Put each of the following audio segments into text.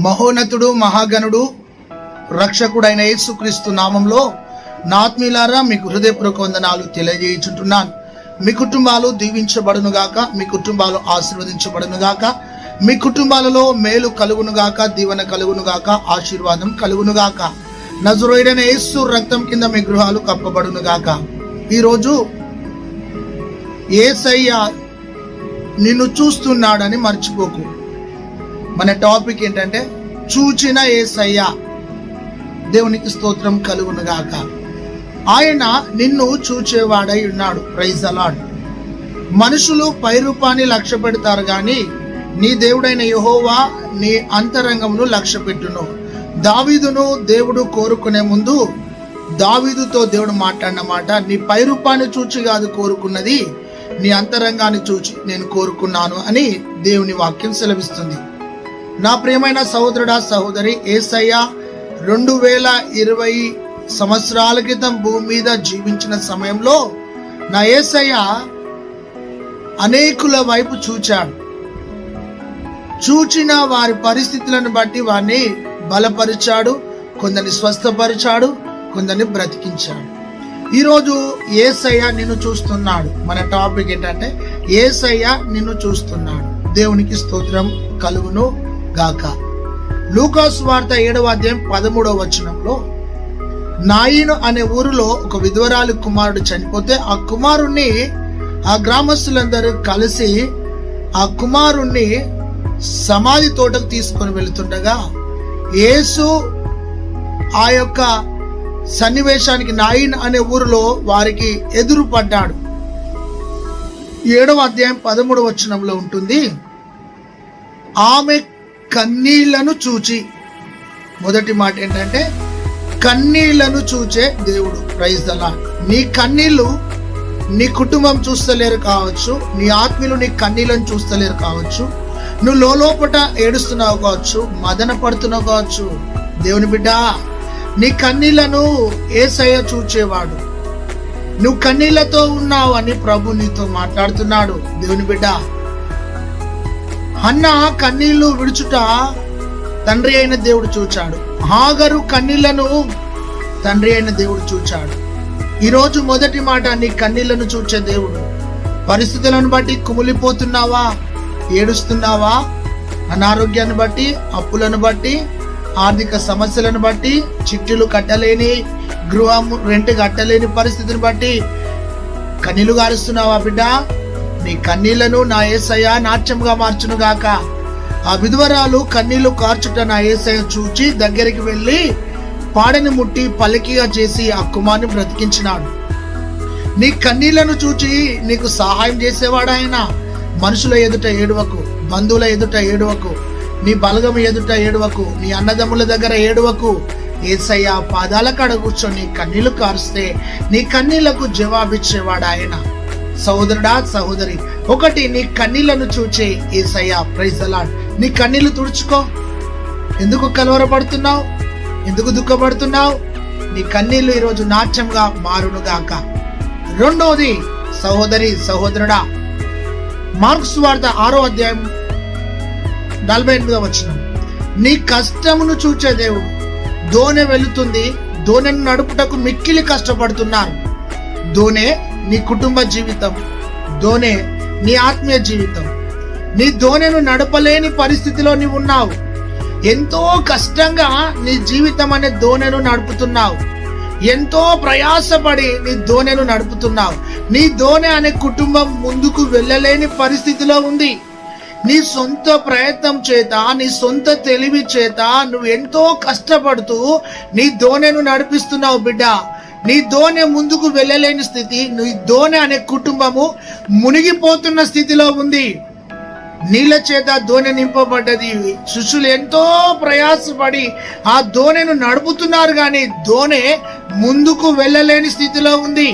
మహోన్నతుడు మహాగణుడు రక్షకుడైన యేసుక్రీస్తు నామంలో నా ఆత్మీయులారా మీకు హృదయపూర్వక వందనాలు తెలియజేయుచుంటున్నాను. మీ కుటుంబాలు దీవించబడును గాక, మీ కుటుంబాలు ఆశీర్వదించబడును గాక, మీ కుటుంబాలలో మేలు కలుగును గాక, దీవెన కలుగును గాక, ఆశీర్వాదం కలుగును గాక. నజరేయుడైన యేసు రక్తం కింద మీ గృహాలు కప్పబడును గాక. ఈరోజు యేసయ్య నిన్ను చూస్తున్నాడని మర్చిపోకు. మన టాపిక్ ఏంటంటే చూచిన యేసయ్య. దేవునికి స్తోత్రం కలుగును గాక. ఆయన నిన్ను చూచేవాడై ఉన్నాడు. Praise the Lord. మనుషులు పై రూపాన్ని లక్ష్య పెడతారు కానీ నీ దేవుడైన యెహోవా నీ అంతరంగమును లక్ష్య పెట్టును. దావీదును దేవుడు కోరుకునే ముందు దావీదుతో దేవుడు మాట్లాడిన మాట, నీ పై రూపాన్ని చూచి కాదు కోరుకున్నది, నీ అంతరంగాన్ని చూచి నేను కోరుకున్నాను అని దేవుని వాక్యం సెలవిస్తుంది. నా ప్రియమైన సహోదరుడా సహోదరి, యేసయ్య 2020 సంవత్సరాల క్రితం భూమి మీద జీవించిన సమయంలో నా యేసయ్య అనేకుల వైపు చూచాడు. చూచిన వారి పరిస్థితులను బట్టి వారిని బలపరిచాడు, కొందరిని స్వస్థపరిచాడు, కొందరిని బ్రతికించాడు. ఈరోజు యేసయ్య నిన్ను చూస్తున్నాడు. మన టాపిక్ ఏంటంటే యేసయ్య నిన్ను చూస్తున్నాడు. దేవునికి స్తోత్రం కలుగును గాక. లూకా సువార్త 7వ అధ్యాయం 13వ వచనంలో, నాయిను అనే ఊరిలో ఒక విధవరాలి కుమారుడు చనిపోతే ఆ కుమారుణ్ణి ఆ గ్రామస్తులందరూ కలిసి ఆ కుమారుణ్ణి సమాధి తోటకు తీసుకొని వెళుతుండగా యేసు ఆ యొక్క సన్నివేశానికి నాయిన్ అనే ఊరిలో వారికి ఎదురు పడ్డాడు. 7వ అధ్యాయం 13వ వచనంలో ఉంటుంది, ఆమె కన్నీళ్లను చూచి. మొదటి మాట ఏంటంటే కన్నీళ్లను చూచే దేవుడు. Praise the Lord. నీ కన్నీళ్లు నీ కుటుంబం చూస్తలేరు కావచ్చు, నీ ఆత్మీయులు నీ కన్నీళ్లను చూస్తలేరు కావచ్చు, నువ్వు లోపట ఏడుస్తున్నావు కావచ్చు, మదన పడుతున్నావు కావచ్చు. దేవుని బిడ్డ, నీ కన్నీళ్లను యేసయ్య చూచేవాడు. నువ్వు కన్నీళ్లతో ఉన్నావు అని ప్రభు నీతో మాట్లాడుతున్నాడు. దేవుని బిడ్డ, హన్న కన్నీళ్లు విడుచుట తండ్రి అయిన దేవుడు చూచాడు. హాగరు కన్నీళ్లను తండ్రి అయిన దేవుడు చూచాడు. ఈరోజు మొదటి మాట, నీ కన్నీళ్లను చూచే దేవుడు. పరిస్థితులను బట్టి కుమిలిపోతున్నావా, ఏడుస్తున్నావా? అనారోగ్యాన్ని బట్టి, అప్పులను బట్టి, ఆర్థిక సమస్యలను బట్టి, చిట్టులు కట్టలేని, గృహం రెంట్ కట్టలేని పరిస్థితిని బట్టి కన్నీళ్లు గారుస్తున్నావా బిడ్డ? నీ కన్నీళ్లను నా యేసయ్య నాట్యంగా మార్చును గాక. ఆ విధవరాలు కన్నీళ్లు కార్చుట నా యేసయ్య చూచి దగ్గరికి వెళ్ళి పాడని ముట్టి పలికిగా చేసి ఆ కుమారుని బ్రతికించినాడు. నీ కన్నీళ్లను చూచి నీకు సహాయం చేసేవాడు ఆయన. మనుషుల ఎదుట ఏడవకు, బంధువుల ఎదుట ఏడవకు, నీ బలగం ఎదుట ఏడవకు, నీ అన్నదమ్ముల దగ్గర ఏడవకు. యేసయ్య పాదాల కాడ కూర్చొని కన్నీళ్లు కారుస్తే నీ కన్నీళ్లకు జవాబిచ్చేవాడు ఆయన. సహోదరుడా సహోదరి, ఒకటి, నీ కన్నీళ్లను చూచే యేసయ్య. Praise the Lord. నీ కన్నీళ్లు తుడుచుకో. ఎందుకు కలవరపడుతున్నావు? ఎందుకు దుఃఖపడుతున్నావు? నీ కన్నీళ్లు ఈరోజు నాట్యంగా మారును గాక. రెండోది, సహోదరి సహోదరుడా, మార్కు సువార్త 6వ అధ్యాయం 48వ వచనం, నీ కష్టమును చూచే దేవుడు. దోణె వెళుతుంది, దోణెను నడుపుటకు మిక్కిలి కష్టపడుతున్నారు. దోణె నీ కుటుంబ జీవితం, దోణె నీ ఆత్మీయ జీవితం. నీ దోణెను నడపలేని పరిస్థితిలో నీవు ఉన్నావు. ఎంతో కష్టంగా నీ జీవితం అనే దోణెను నడుపుతున్నావు. ఎంతో ప్రయాసపడి నీ దోణెను నడుపుతున్నావు. నీ దోణె అనే కుటుంబం ముందుకు వెళ్ళలేని పరిస్థితిలో ఉంది. నీ సొంత ప్రయత్నం చేత, నీ సొంత తెలివి చేత నువ్వు ఎంతో కష్టపడుతూ నీ దోణెను నడిపిస్తున్నావు బిడ్డ. నీ దోణె ముందుకు వెళ్ళలేని స్థితి, నీ దోణె అనే కుటుంబము మునిగిపోతున్న స్థితిలో ఉంది. నీళ్ళ చేత దోణె నింపబడ్డది. శిష్యులు ఎంతో ప్రయాసపడి ఆ దోణెను నడుపుతున్నారు కానీ దోణె ముందుకు వెళ్ళలేని స్థితిలో ఉంది.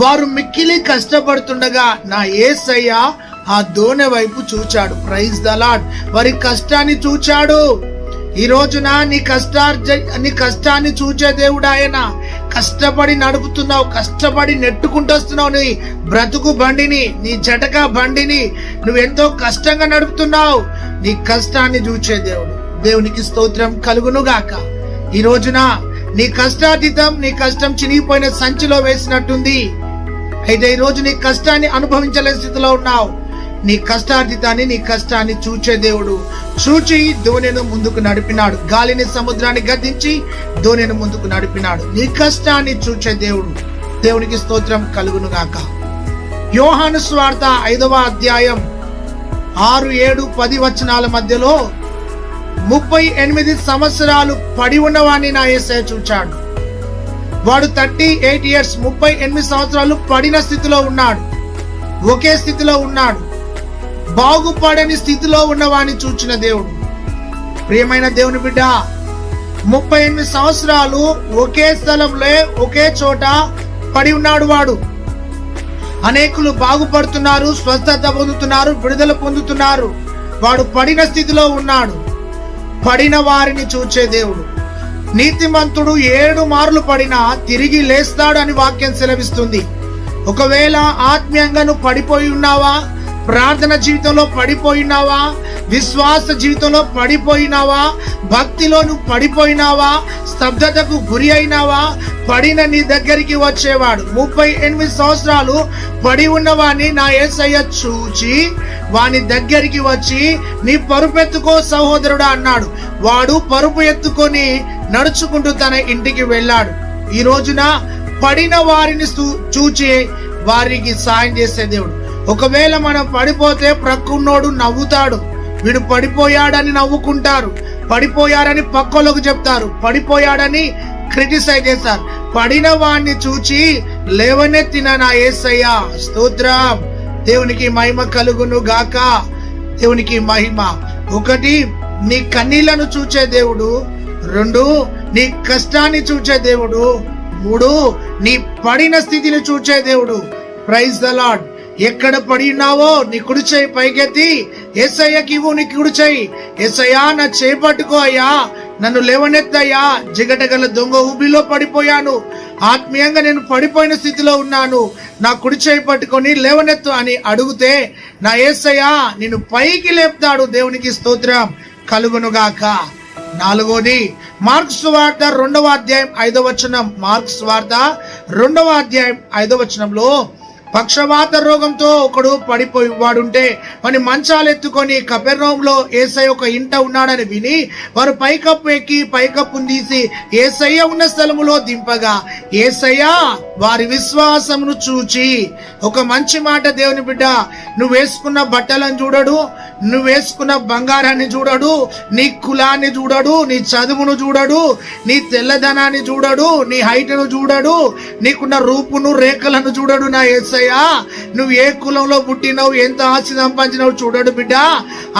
వారు మిక్కిలి కష్టపడుతుండగా నా యేసయ్య ఆ దోణె వైపు చూచాడు. Praise the Lord. వారి కష్టాన్ని చూచాడు. ఈ రోజున నీ కష్టాన్ని చూచే దేవుడు ఆయన. కష్టపడి నడుపుతున్నావు, కష్టపడి నెట్టుకుంటూ వస్తున్నావు నీ బ్రతుకు బండిని, నీ జటక బండిని నువ్వు ఎంతో కష్టంగా నడుపుతున్నావు. నీ కష్టాన్ని చూచే దేవుడు. దేవునికి స్తోత్రం కలుగును గాక. ఈ రోజున నీ కష్టాతీతం, నీ కష్టం చినిగిపోయిన సంచిలో వేసినట్టుంది. అయితే ఈ రోజు నీ కష్టాన్ని అనుభవించలేని స్థితిలో ఉన్నావు. నీ కష్టాతీతాన్ని, నీ కష్టాన్ని చూచే దేవుడు. చూచి దోణిను ముందుకు నడిపినాడు. గాలిని, సముద్రాన్ని గద్దించి దోణిను ముందుకు నడిపినాడు. నీ కష్టాన్ని చూచే దేవుడు. దేవునికి స్తోత్రం కలుగును గాక. యోహాను సువార్త 5వ అధ్యాయం 6, 7, 10 వచనాల మధ్యలో 38 సంవత్సరాలు పడి ఉన్నవాడిని నా యేసయ్య చూచాడు. వాడు 38 years, 38 సంవత్సరాలు పడిన స్థితిలో ఉన్నాడు. ఒకే స్థితిలో ఉన్నాడు. బాగుపడని స్థితిలో ఉన్నవాడిని చూచిన దేవుడు. ప్రియమైన దేవుని బిడ్డ, 38 సంవత్సరాలు ఒకే స్థలంలో, ఒకే చోట పడి ఉన్నాడు వాడు. అనేకులు బాగుపడుతున్నారు, స్వస్థత పొందుతున్నారు, విడుదల పొందుతున్నారు. వాడు పడిన స్థితిలో ఉన్నాడు. పడిన వారిని చూచే దేవుడు. నీతిమంతుడు 7 మార్లు పడినా తిరిగి లేస్తాడు అని వాక్యం సెలవిస్తుంది. ఒకవేళ ఆత్మీయంగా నువ్వు పడిపోయి ఉన్నావా, ప్రార్థన జీవితంలో పడిపోయినావా, విశ్వాస జీవితంలో పడిపోయినావా, భక్తిలో నువ్వు పడిపోయినావా, స్తబ్దతకు గురి అయినావా, పడిన నీ దగ్గరికి వచ్చేవాడు. 38 సంవత్సరాలు పడి ఉన్నవాడిని నా యేసయ్య చూచి వాని దగ్గరికి వచ్చి నీ పరుపు ఎత్తుకో సహోదరుడా అన్నాడు. వాడు పరుపు ఎత్తుకొని నడుచుకుంటూ తన ఇంటికి వెళ్ళాడు. ఈ రోజున పడిన వారిని చూచి వారికి సాయం చేసే దేవుడు. ఒకవేళ మనం పడిపోతే ప్రక్కున్నోడు నవ్వుతాడు. వీడు పడిపోయాడని నవ్వుకుంటారు, పడిపోయారని పక్కలకు చెప్తారు, పడిపోయాడని క్రిటిసైజ్ చేస్తారు. పడిన వాడిని చూచి లేవనెత్తిన నా యేసయ్య స్తోత్రం. దేవునికి మహిమ కలుగును గాక. దేవునికి మహిమ. 1, నీ కన్నీళ్లను చూచే దేవుడు. 2, నీ కష్టాన్ని చూచే దేవుడు. 3, నీ పడిన స్థితిని చూచే దేవుడు. Praise the Lord. ఎక్కడ పడి ఉన్నావో నీ కుడి చేయి పైకెత్తి యేసయ్యకి ఇవ్వు. నీ కుడి చేయి, యేసయ్యా నా చేపట్టుకో అయ్యా, నన్ను లేవనెత్తయ్యా. జిగటగల దొంగ ఊబిలో పడిపోయాను, ఆత్మీయంగా నేను పడిపోయిన స్థితిలో ఉన్నాను, నా కుడి చేయి పట్టుకొని లేవనెత్తు అని అడిగితే నా యేసయ్య నిన్ను పైకి లేపుతాడు. దేవునికి స్తోత్రం కలుగునుగాక. 4, మార్కు సువార్త 2వ అధ్యాయం 5వ వచనం. మార్కు సువార్త 2వ అధ్యాయం 5వ వచనంలో పక్షవాత రోగంతో ఒకడు పడిపోయి వాడుంటే వాని మంచాలు ఎత్తుకొని కపెర్నహూములో యేసయ్య ఒక ఇంట ఉన్నాడని విని వారు పైకప్పు ఎక్కి పైకప్పును తీసి యేసయ్య ఉన్న స్థలములో దింపగా యేసయ్య వారి విశ్వాసమును చూచి, ఒక మంచి మాట దేవుని బిడ్డ, నువ్వు వేసుకున్న బట్టలను చూడడు, నువ్వు వేసుకున్న బంగారాన్ని చూడడు, నీ కులాన్ని చూడడు, నీ చదువును చూడడు, నీ తెల్లదనాన్ని చూడడు, నీ హైట్ను చూడడు, నీకున్న రూపును రేఖలను చూడడు. నా యేసయ్య నువ్వు ఏ కులంలో పుట్టినావు, ఎంత ఆస్తి సంపాదించినావు చూడడు బిడ్డ.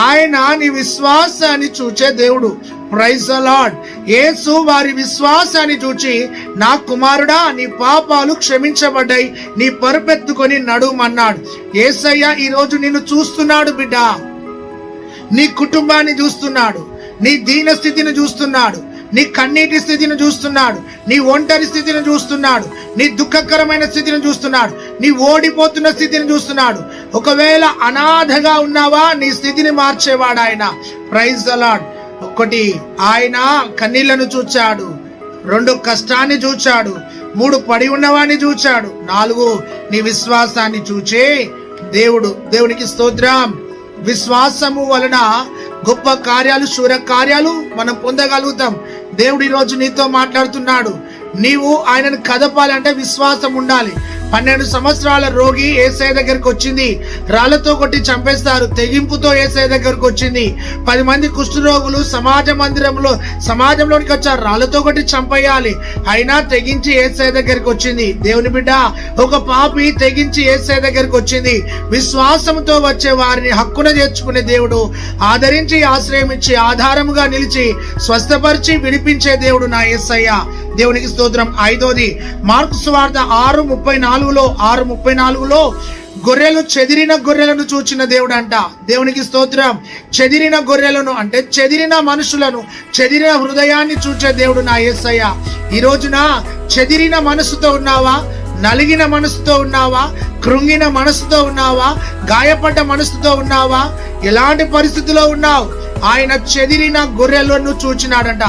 ఆయన నీ విశ్వాసాన్ని చూచే దేవుడు. Praise the lord. యేసు వారి విశ్వాసాన్ని చూచి, నా కుమారుడా నీ పాపాలు క్షమించబడ్డాయి, నీ పరుపెత్తుకొని నడుమన్నాడు. యేసయ్య ఈ రోజు నిన్ను చూస్తున్నాడు బిడ్డ. నీ కుటుంబాన్ని చూస్తున్నాడు, నీ దీన స్థితిని చూస్తున్నాడు, నీ కన్నీటి స్థితిని చూస్తున్నాడు, నీ ఒంటరి స్థితిని చూస్తున్నాడు, నీ దుఃఖకరమైన స్థితిని చూస్తున్నాడు, నీ ఓడిపోతున్న స్థితిని చూస్తున్నాడు. ఒకవేళ అనాథగా ఉన్నావా, నీ స్థితిని మార్చేవాడు ఆయన. Praise the lord. 1, ఆయన కన్నీళ్లను చూచాడు. 2, కష్టాన్ని చూచాడు. 3, పడి ఉన్నవాడిని చూచాడు. 4, నీ విశ్వాసాన్ని చూచే దేవుడు. దేవునికి స్తోత్రం. విశ్వాసము వలన గొప్ప కార్యాలు, శూర కార్యాలు మనం పొందగలుగుతాం. దేవుడు ఈ రోజు నీతో మాట్లాడుతున్నాడు. నీవు ఆయనను కదపాలంటే విశ్వాసం ఉండాలి. 12 సంవత్సరాల రోగి యేసయ్య దగ్గరికి వచ్చింది. రాళ్లతో కొట్టి చంపేస్తారు. తెగింపుతో యేసయ్య దగ్గరకు వచ్చింది. 10 మంది కుష్ఠరోగులు సమాజంలోనికి వచ్చారు. రాళ్లతో కొట్టి చంపేయాలి, అయినా తెగించి యేసయ్య దగ్గరికి వచ్చింది. దేవుని బిడ్డ, ఒక పాపి తెగించి యేసయ్య దగ్గరికి వచ్చింది. విశ్వాసంతో వచ్చే వారిని హక్కున చేర్చుకునే దేవుడు, ఆదరించి ఆశ్రయం ఇచ్చి ఆధారముగా నిలిచి స్వస్థపరిచి విడిపించే దేవుడు నా యేసయ్య. దేవునికి స్తోత్రం. 5, మార్కు సువార్త 6:34లో గొర్రెలు చెదిరిన గొర్రెలను చూచిన దేవుడు అంట. దేవునికి స్తోత్రం. చెదిరిన గొర్రెలను అంటే చెదిరిన మనుషులను, చెదిరిన హృదయాన్ని చూచే దేవుడు నా యేసయ్య. ఈ రోజున చెదిరిన మనసుతో ఉన్నావా, నలిగిన మనసుతో ఉన్నావా? కృంగిన మనసుతో ఉన్నావా? గాయపడ్డ మనసుతో ఉన్నావా? ఎలాంటి పరిస్థితిలో ఉన్నావు? ఆయన చెదిరిన గొర్రెలను చూచినాడంట.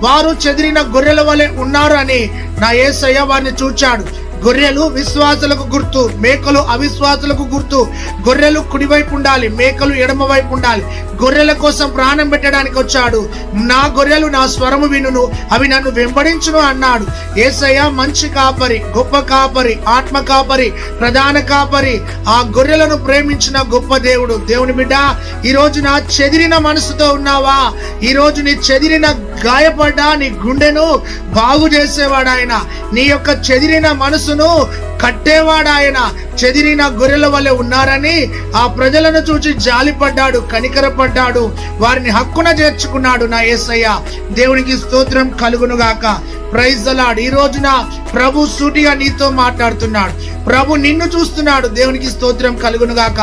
వారు చెదిరిన గొర్రెల వలె ఉన్నారు అని నా యేసయ్య వారిని చూచాడు. గొర్రెలు విశ్వాసులకు గుర్తు, మేకలు అవిశ్వాసులకు గుర్తు. గొర్రెలు కుడివైపు ఉండాలి, మేకలు ఎడమ వైపు ఉండాలి. గొర్రెల కోసం ప్రాణం పెట్టడానికి వచ్చాడు. నా గొర్రెలు నా స్వరము వినును, అవి నన్ను వెంబడించును అన్నాడు. యేసయ్య మంచి కాపరి, గొప్ప కాపరి, ఆత్మ కాపరి, ప్రధాన కాపరి. ఆ గొర్రెలను ప్రేమించిన గొప్ప దేవుడు. దేవుని బిడ్డ, ఈ రోజు నా చెదిరిన మనసుతో ఉన్నావా? ఈ రోజు నీ చెదిరిన గాయపడ్డ నీ గుండెను బాగు చేసేవాడు ఆయన. నీ యొక్క చెదిరిన మనసును కట్టేవాడు ఆయన. చెదిరిన గొర్రెల వలె ఉన్నారని ఆ ప్రజలను చూసి జాలిపడ్డాడు, కనికరపడ్డాడు, వారిని హక్కున చేర్చుకున్నాడు నా యేసయ్య. దేవునికి స్తోత్రం కలుగునుగాక. Praise the Lord. ఈ రోజున ప్రభు సూటిగా నీతో మాట్లాడుతున్నాడు. ప్రభు నిన్ను చూస్తున్నాడు. దేవునికి స్తోత్రం కలుగునుగాక.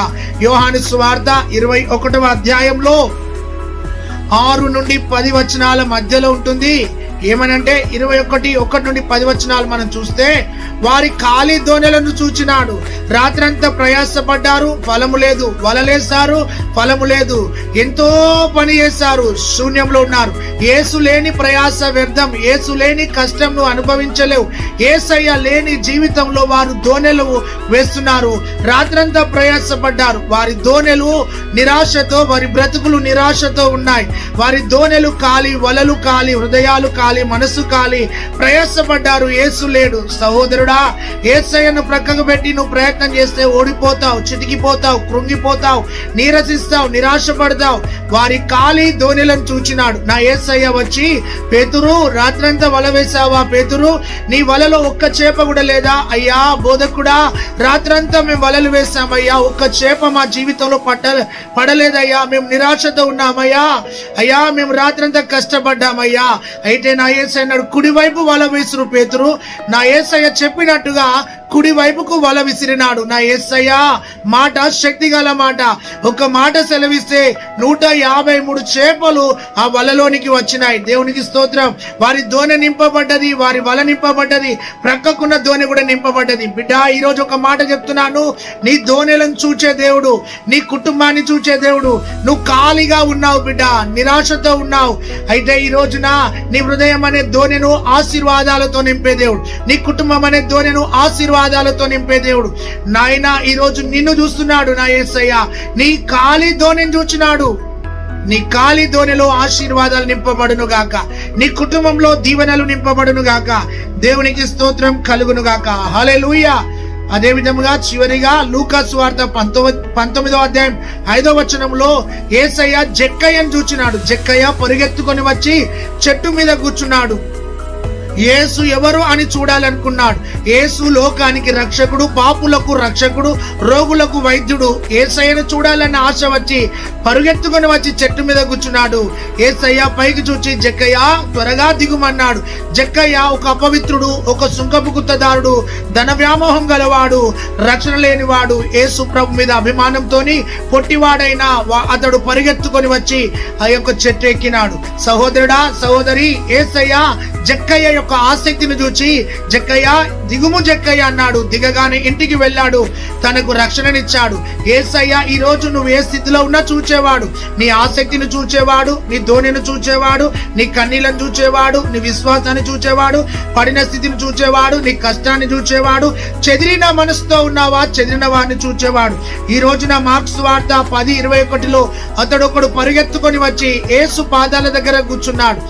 యోహాను సువార్త 21వ అధ్యాయంలో 6 నుండి 10 వచనాల మధ్యలో ఉంటుంది. ఏమనంటే 21 నుండి 10 వచనాలు మనం చూస్తే, వారి ఖాళీ దోణెలను చూచినాడు. రాత్రంతా ప్రయాసపడ్డారు, ఫలము లేదు. వలలేశారు, ఫలము లేదు. ఎంతో పని చేశారు, శూన్యంలో ఉన్నారు. యేసు లేని ప్రయాస వ్యర్థం. యేసు లేని కష్టం నువ్వు అనుభవించలేవు. యేసయ్య లేని జీవితంలో వారు దోణెలు వేస్తున్నారు. రాత్రంతా ప్రయాసపడ్డారు. వారి దోణెలు నిరాశతో, వారి బ్రతుకులు నిరాశతో ఉన్నాయి. వారి దోణెలు ఖాళీ, వలలు ఖాళీ, హృదయాలు ఖాళీ, మనసు ఖాళీ. ప్రయాసపడ్డారు. యేసు లేడు. సహోదరుడా, యేసయ్యను ప్రక్కకు పెట్టి నువ్వు ప్రయత్నం చేస్తే ఓడిపోతావు, చితికిపోతావు, కృంగిపోతావు, నీరసిస్తావు, నిరాశపడతావు. వారి ఖాళీ దోణెలను చూచినాడు. నా యేసయ్య వచ్చి, పేతురు, రాత్రంతా వల వేసావా? పేతురు, నీ వలలో ఒక్క చేప కూడా లేదా? అయ్యా బోధకుడా, రాత్రంతా మేము వలలు వేసామయ్యా, ఒక్క చేప మా జీవితంలో పడలేదయ్యా, మేము నిరాశతో ఉన్నామయ్యా, అయ్యా మేము రాత్రంతా కష్టపడ్డామయ్యా. అయితే నా యేసయ్య అన్నాడు, కుడివైపు వల వేసురు పేతురు. నా యేసయ్య చెప్పినట్టుగా కుడి వైపుకు వల విసిరినాడు. నా యేసయ్య మాట శక్తి గల మాట. ఒక మాట సెలవిస్తే 153 చేపలు ఆ వలలోనికి వచ్చినాయి. దేవునికి స్తోత్రం. వారి దోణె నింపబడ్డది, వారి వల నింపబడ్డది, ప్రక్కకున్న దోణె కూడా నింపబడ్డది. బిడ్డ, ఈ రోజు ఒక మాట చెప్తున్నాను. నీ దోణెలను చూచే దేవుడు, నీ కుటుంబాన్ని చూచే దేవుడు. నువ్వు ఖాళీగా ఉన్నావు బిడ్డ, నిరాశతో ఉన్నావు. అయితే ఈ రోజున నీ హృదయం అనే దోణెను ఆశీర్వాదాలతో నింపే దేవుడు, నీ కుటుంబం అనే దోణెను ఆశీర్వాదాలతో నింపే దేవుడు. నాయన, ఈ రోజు నిన్ను చూస్తున్నాడు నా యేసయ్య. నీ ఖాళీ దోణెను చూచినాడు. నీ ఖాళీ దోణెలో ఆశీర్వాదాలు నింపబడును గాక. నీ కుటుంబంలో దీవెనలు నింపబడును గాక. దేవునికి స్తోత్రం కలుగును గాక. హల్లెలూయా. అదే విధముగా చివరిగా లూకా సువార్త 19వ అధ్యాయం 5వ వచనంలో యేసయ్య జక్కయ్యను చూచినాడు. జక్కయ్య పరిగెత్తుకొని వచ్చి చెట్టు మీద కూర్చున్నాడు. యేసు ఎవరు అని చూడాలనుకున్నాడు. యేసు లోకానికి రక్షకుడు, పాపులకు రక్షకుడు, రోగులకు వైద్యుడు. యేసయ్యను చూడాలన్న ఆశ వచ్చి పరుగెత్తుకొని వచ్చి చెట్టు మీద కూర్చున్నాడు. యేసయ్య పైకి చూచి, జక్కయ్య త్వరగా దిగుమన్నాడు. జక్కయ్య ఒక అపవిత్రుడు, ఒక సుంకపు గుత్తదారుడు, ధన వ్యామోహం గలవాడు, రక్షణ లేనివాడు. యేసు ప్రభు మీద అభిమానంతోని పొట్టివాడైన అతడు పరిగెత్తుకొని వచ్చి ఆ యొక్క చెట్టు ఎక్కినాడు. సహోదరుడా, సహోదరి, యేసయ్య జక్కయ్య యొక్క ఆసక్తిని చూచి, జక్కయ్య దిగుము జక్కయ్య అన్నాడు. దిగగానే ఇంటికి వెళ్ళాడు, తనకు రక్షణనిచ్చాడు. యేసయ్య ఈ రోజు నువ్వు ఏ స్థితిలో ఉన్నా చూచేవాడు. నీ ఆసక్తిని చూచేవాడు, నీ ధోనిని చూచేవాడు, నీ కన్నీళ్లను చూచేవాడు, నీ విశ్వాసాన్ని చూచేవాడు, పడిన స్థితిని చూచేవాడు, నీ కష్టాన్ని చూచేవాడు. చెదిరిన మనసుతో ఉన్నావా? చెదిరిన వారిని చూచేవాడు. ఈ రోజున మార్క్స్ వార్త 10:21లో అతడొకడు పరిగెత్తుకొని వచ్చి యేసు పాదాల దగ్గర కూర్చున్నాడు.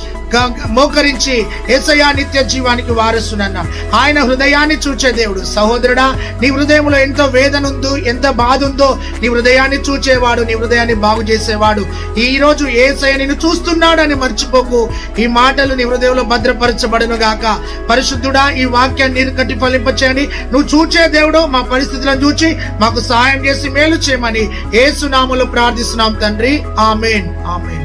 మోకరించి, యేసయ్య నిత్య జీవానికి వారసునన్నాడు. ఆయన హృదయాన్ని చూచే దేవుడు. సహోదరుడా, నీ హృదయంలో ఎంత వేదన ఉందో, ఎంత బాధ ఉందో, నీ హృదయాన్ని చూచేవాడు, నీ హృదయాన్ని బాగు చేసేవాడు. ఈ రోజు యేసయ్య నిన్ను చూస్తున్నాడు అని మర్చిపోకు. ఈ మాటలు నీ హృదయంలో భద్రపరచబడును గాక. పరిశుద్ధుడా, ఈ వాక్యాన్ని నీరు కట్టి ఫలింపచేయని. నువ్వు చూచే దేవుడు, మా పరిస్థితులను చూచి మాకు సహాయం చేసి మేలు చేయమని యేసు నామములో ప్రార్థిస్తున్నాం తండ్రి. ఆమేన్, ఆమేన్.